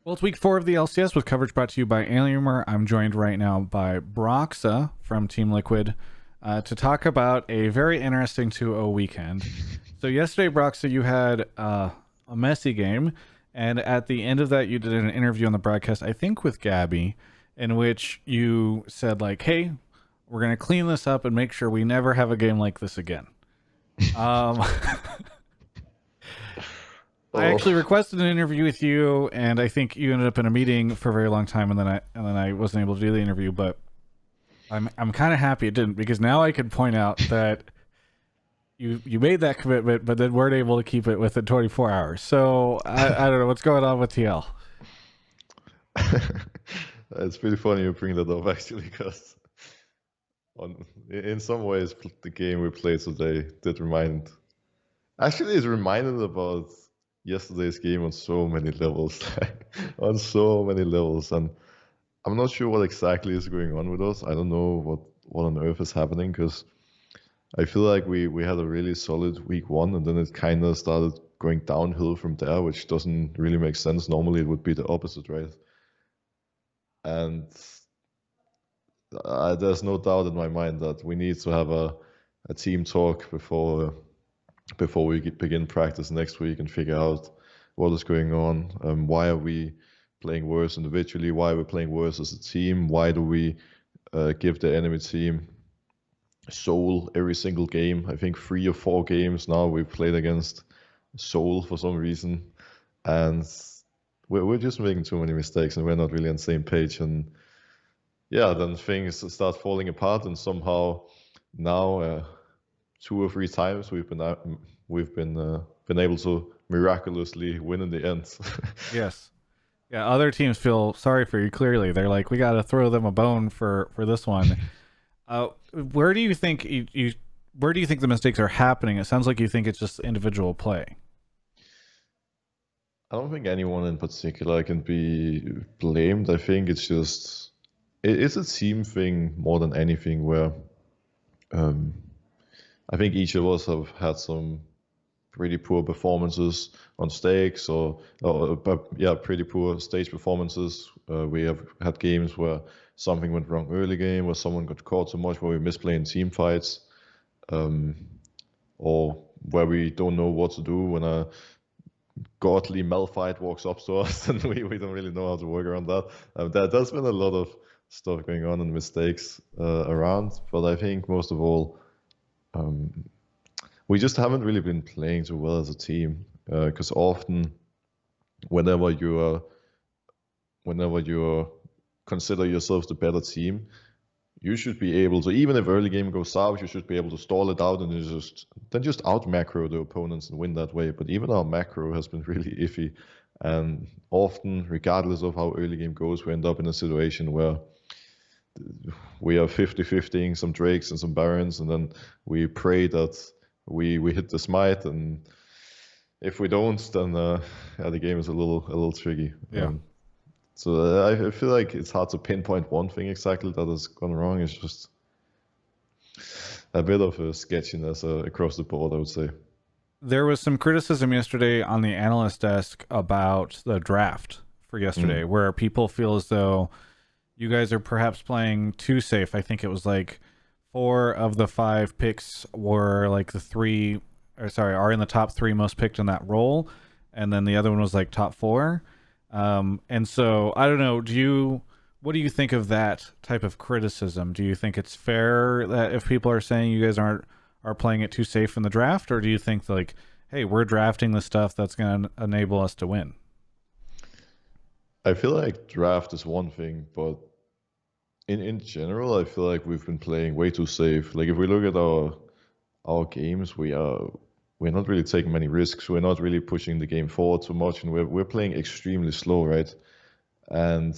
Well, it's week 4 of the LCS with coverage brought to you by Alienware. I'm joined right now by Broxah from Team Liquid to talk about a very interesting 2-0 weekend. So yesterday, Broxah, you had a messy game, and at the end of that, you did an interview on the broadcast, I think with Gabby, in which you said like, "Hey, we're gonna clean this up and make sure we never have a game like this again." Um, I Oh, actually requested an interview with you, and I think you ended up in a meeting for a very long time, and then I wasn't able to do the interview. But I'm kind of happy it didn't, because now I can point out that you made that commitment, but then weren't able to keep it within 24 hours. So I don't know what's going on with TL. it's pretty funny you bring that up actually, because in some ways the game we played today did remind. Actually, it reminded about yesterday's game on so many levels, on so many levels, and I'm not sure what exactly is going on with us. I don't know what on earth is happening because I feel like we had a really solid week one, and then it kind of started going downhill from there, which doesn't really make sense. Normally, it would be the opposite, right? And there's no doubt in my mind that we need to have a team talk before we begin practice next week and figure out what is going on. Why are we playing worse individually? Why are we playing worse as a team? Why do we give the enemy team Soul every single game? I think 3 or 4 games now we've played against Soul for some reason, and we're just making too many mistakes, and we're not really on the same page. And yeah, then things start falling apart, and somehow now 2 or 3 times we've been able to miraculously win in the end. Yes. Yeah, other teams feel sorry for you. Clearly, they're like, we got to throw them a bone for this one. Where do you think where do you think the mistakes are happening? It sounds like you think it's just individual play. I don't think anyone in particular can be blamed. I think it's a team thing more than anything where um, I think each of us have had some pretty poor performances on stakes or pretty poor stage performances. We have had games where something went wrong early game, where someone got caught so much, where we miss playing team fights, um, or where we don't know what to do when a godly Malphite walks up to us and we don't really know how to work around that. There's been a lot of stuff going on and mistakes around, but I think most of all, um, we just haven't really been playing too well as a team. Because often, whenever you are, whenever you consider yourself the better team, you should be able to, even if early game goes south, you should be able to stall it out and just out macro the opponents and win that way. But even our macro has been really iffy, and often, regardless of how early game goes, we end up in a situation where we are 50-50ing some Drakes and some Barons, and then we pray that we hit the smite, and if we don't, then yeah, the game is a little tricky. Yeah. So I feel like it's hard to pinpoint one thing exactly that has gone wrong. It's just a bit of a sketchiness across the board, I would say. There was some criticism yesterday on the analyst desk about the draft for yesterday, Mm. where people feel as though you guys are perhaps playing too safe. I think it was like 4 of the 5 picks were like are in the top 3 most picked in that role, and then the other one was like top 4. And so I don't know. What do you think of that type of criticism? Do you think it's fair that if people are saying you guys are playing it too safe in the draft, or do you think like, hey, we're drafting the stuff that's going to enable us to win? I feel like draft is one thing, but in general, I feel like we've been playing way too safe. Like if we look at our games, we're not really taking many risks. We're not really pushing the game forward too much, and we're playing extremely slow, right? And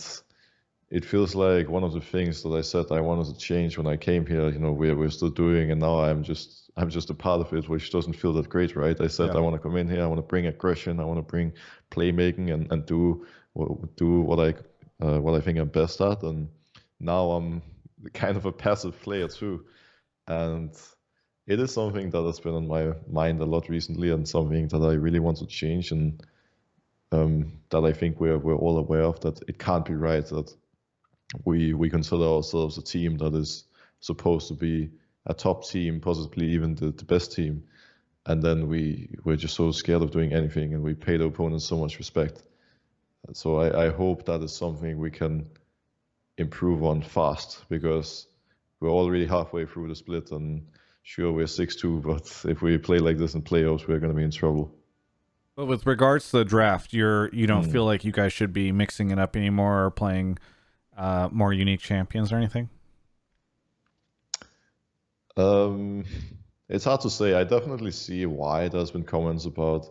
it feels like one of the things that I said I wanted to change when I came here, we're still doing, and now I'm just a part of it, which doesn't feel that great, right? I said Yeah. I want to come in here, I want to bring aggression, I want to bring playmaking, and do what I think I'm best at, and now I'm kind of a passive player too, and it is something that has been on my mind a lot recently, and something that I really want to change. And that I think we're all aware of, that it can't be right that we consider ourselves a team that is supposed to be a top team, possibly even the best team, and then we're just so scared of doing anything, and we pay the opponents so much respect. So I hope that is something we can improve on fast, because we're already halfway through the split, and sure, we're 6-2, but if we play like this in playoffs, we're going to be in trouble. But with regards to the draft, you don't feel like you guys should be mixing it up anymore or playing more unique champions or anything? It's hard to say. I definitely see why there's been comments about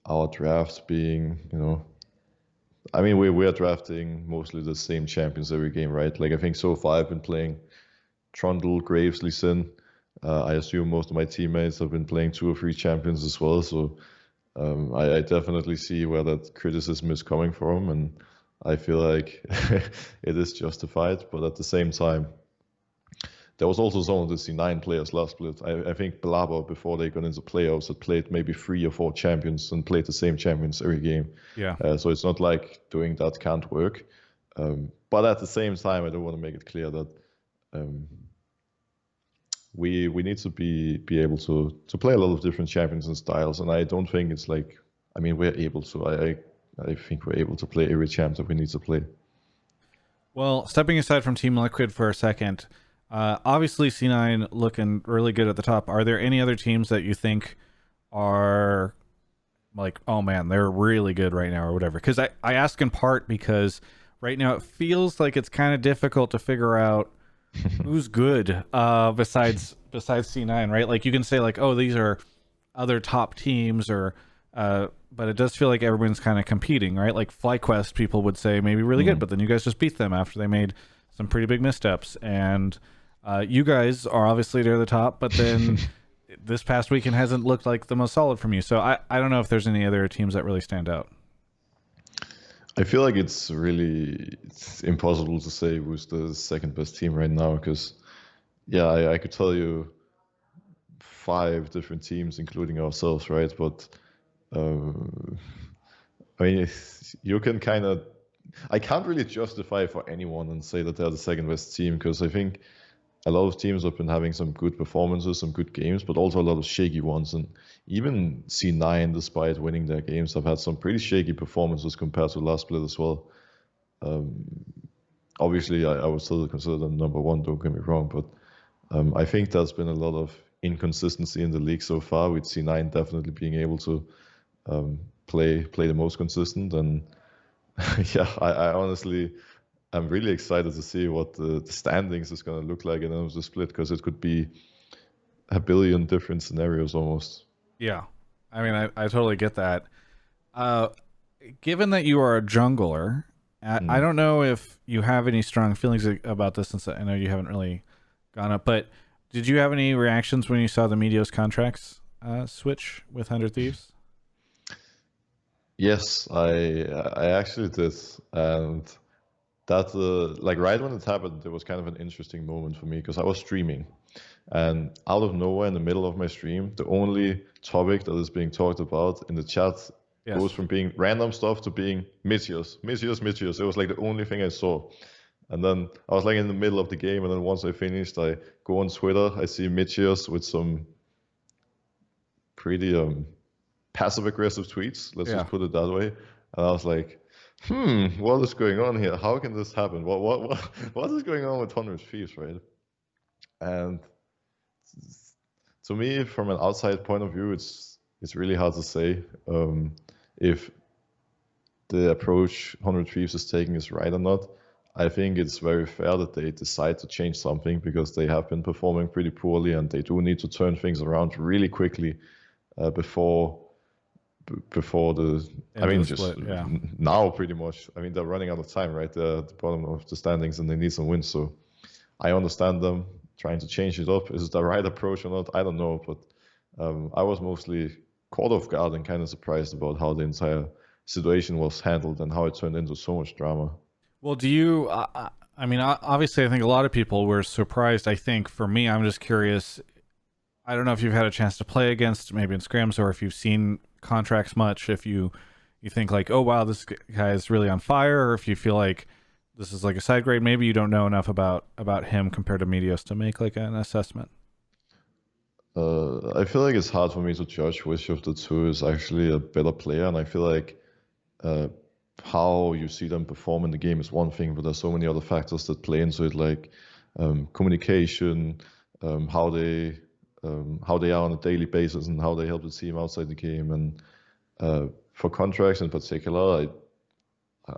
our drafts being, I mean, we're drafting mostly the same champions every game, right? Like, I think so far I've been playing Trundle, Graves, Lee Sin. I assume most of my teammates have been playing 2 or 3 champions as well. So I definitely see where that criticism is coming from, and I feel like it is justified. But at the same time, there was also some of the C9 players last split. I think Blabber, before they got into playoffs, had played maybe 3 or 4 champions and played the same champions every game. Yeah. So it's not like doing that can't work. But at the same time, I don't want to make it clear that we need to be able to play a lot of different champions and styles. And I don't think it's like, I mean, we're able to. I think we're able to play every champ that we need to play. Well, stepping aside from Team Liquid for a second, obviously C9 looking really good at the top. Are there any other teams that you think are like, oh man, they're really good right now or whatever? Because I ask in part because right now it feels like it's kind of difficult to figure out who's good besides C9, right? Like you can say like, oh, these are other top teams, or but it does feel like everyone's kind of competing, right? Like FlyQuest, people would say maybe really good, but then you guys just beat them after they made some pretty big missteps, and you guys are obviously near the top, but then this past weekend hasn't looked like the most solid from you. So I don't know if there's any other teams that really stand out. I feel like it's impossible to say who's the second best team right now, because yeah, I could tell you 5 different teams, including ourselves, right? But I mean, you can kind of, I can't really justify for anyone and say that they're the second best team, because I think a lot of teams have been having some good performances, some good games, but also a lot of shaky ones. And even C9, despite winning their games, have had some pretty shaky performances compared to last split as well. Obviously, I would still consider them number one, don't get me wrong, but I think there's been a lot of inconsistency in the league so far, with C9 definitely being able to play the most consistent. And yeah, I honestly, I'm really excited to see what the standings is going to look like in terms of the split, because it could be a billion different scenarios almost. Yeah, I mean, I totally get that. Given that you are a jungler, I don't know if you have any strong feelings about this, since I know you haven't really gone up, but did you have any reactions when you saw the Meteos contracts switch with 100 Thieves? Yes, I actually did, and that like right when it happened, it was kind of an interesting moment for me, because I was streaming, and out of nowhere in the middle of my stream, the only topic that is being talked about in the chat goes from being random stuff to being Meteos. It was like the only thing I saw. And then I was like in the middle of the game, and then once I finished, I go on Twitter, I see Meteos with some pretty passive aggressive tweets, let's just put it that way. And I was like, what is going on here? How can this happen? What is going on with 100 Thieves, right? And to me, from an outside point of view, it's really hard to say if the approach 100 Thieves is taking is right or not. I think it's very fair that they decide to change something, because they have been performing pretty poorly, and they do need to turn things around really quickly before the, I mean, just now pretty much. I mean, they're running out of time, right? They're at the bottom of the standings, and they need some wins. So I understand them trying to change it up. Is it the right approach or not? I don't know, but I was mostly caught off guard and kind of surprised about how the entire situation was handled and how it turned into so much drama. Well, do you, I mean, obviously I think a lot of people were surprised. I think for me, I'm just curious, I don't know if you've had a chance to play against maybe in scrims, or if you've seen contracts much, if you you think like, oh wow, this guy is really on fire, or if you feel like this is like a side grade, maybe you don't know enough about him compared to Medios to make like an assessment. I feel like it's hard for me to judge which of the two is actually a better player, and I feel like uh, how you see them perform in the game is one thing, but there's so many other factors that play into it, like communication, um, how they how they are on a daily basis, and how they help the team outside the game. And for contracts in particular,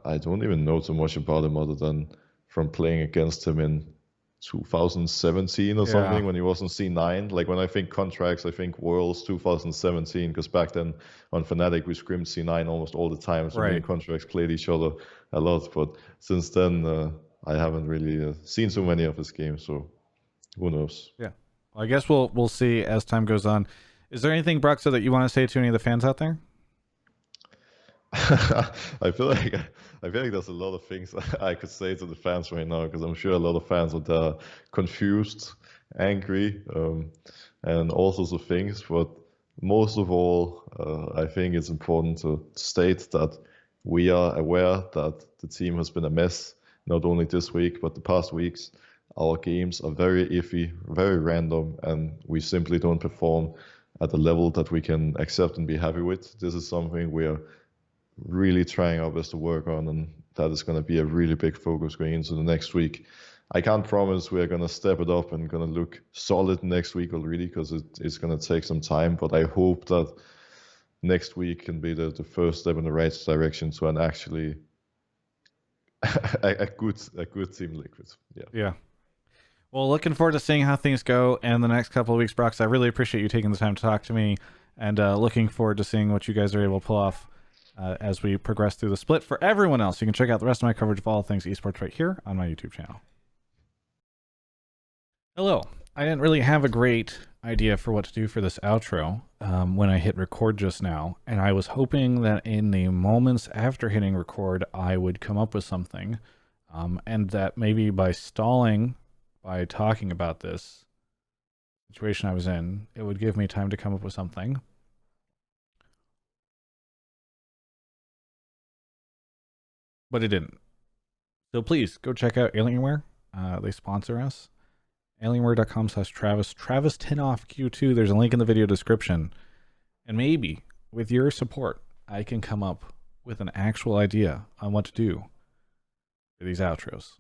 I don't even know too much about him other than from playing against him in 2017 or Yeah, something when he was on C9. Like when I think contracts, I think Worlds 2017 because back then on Fnatic we scrimmed C9 almost all the time. So me right. and contracts played each other a lot. But since then, I haven't really seen so many of his games. So who knows? Yeah. Well, I guess we'll see as time goes on. Is there anything, Broxah, that you want to say to any of the fans out there? I feel like there's a lot of things I could say to the fans right now because I'm sure a lot of fans are there confused, angry, and all sorts of things. But most of all, I think it's important to state that we are aware that the team has been a mess, not only this week but the past weeks. Our games are very iffy, very random, and we simply don't perform at the level that we can accept and be happy with. This is something we are really trying our best to work on, and that is going to be a really big focus going into the next week. I can't promise we're going to step it up and going to look solid next week already because it's going to take some time, but I hope that next week can be the first step in the right direction to an actually a good Team Liquid. Yeah. Yeah. Well, looking forward to seeing how things go in the next couple of weeks, Brox. I really appreciate you taking the time to talk to me, and looking forward to seeing what you guys are able to pull off as we progress through the split. For everyone else, you can check out the rest of my coverage of all things esports right here on my YouTube channel. Hello. I didn't really have a great idea for what to do for this outro when I hit record just now, and I was hoping that in the moments after hitting record, I would come up with something, and that maybe by stalling, by talking about this situation I was in, it would give me time to come up with something. But it didn't. So please go check out Alienware. They sponsor us. Alienware.com/Travis. Travis Tinoff Q2. There's a link in the video description. And maybe with your support, I can come up with an actual idea on what to do for these outros.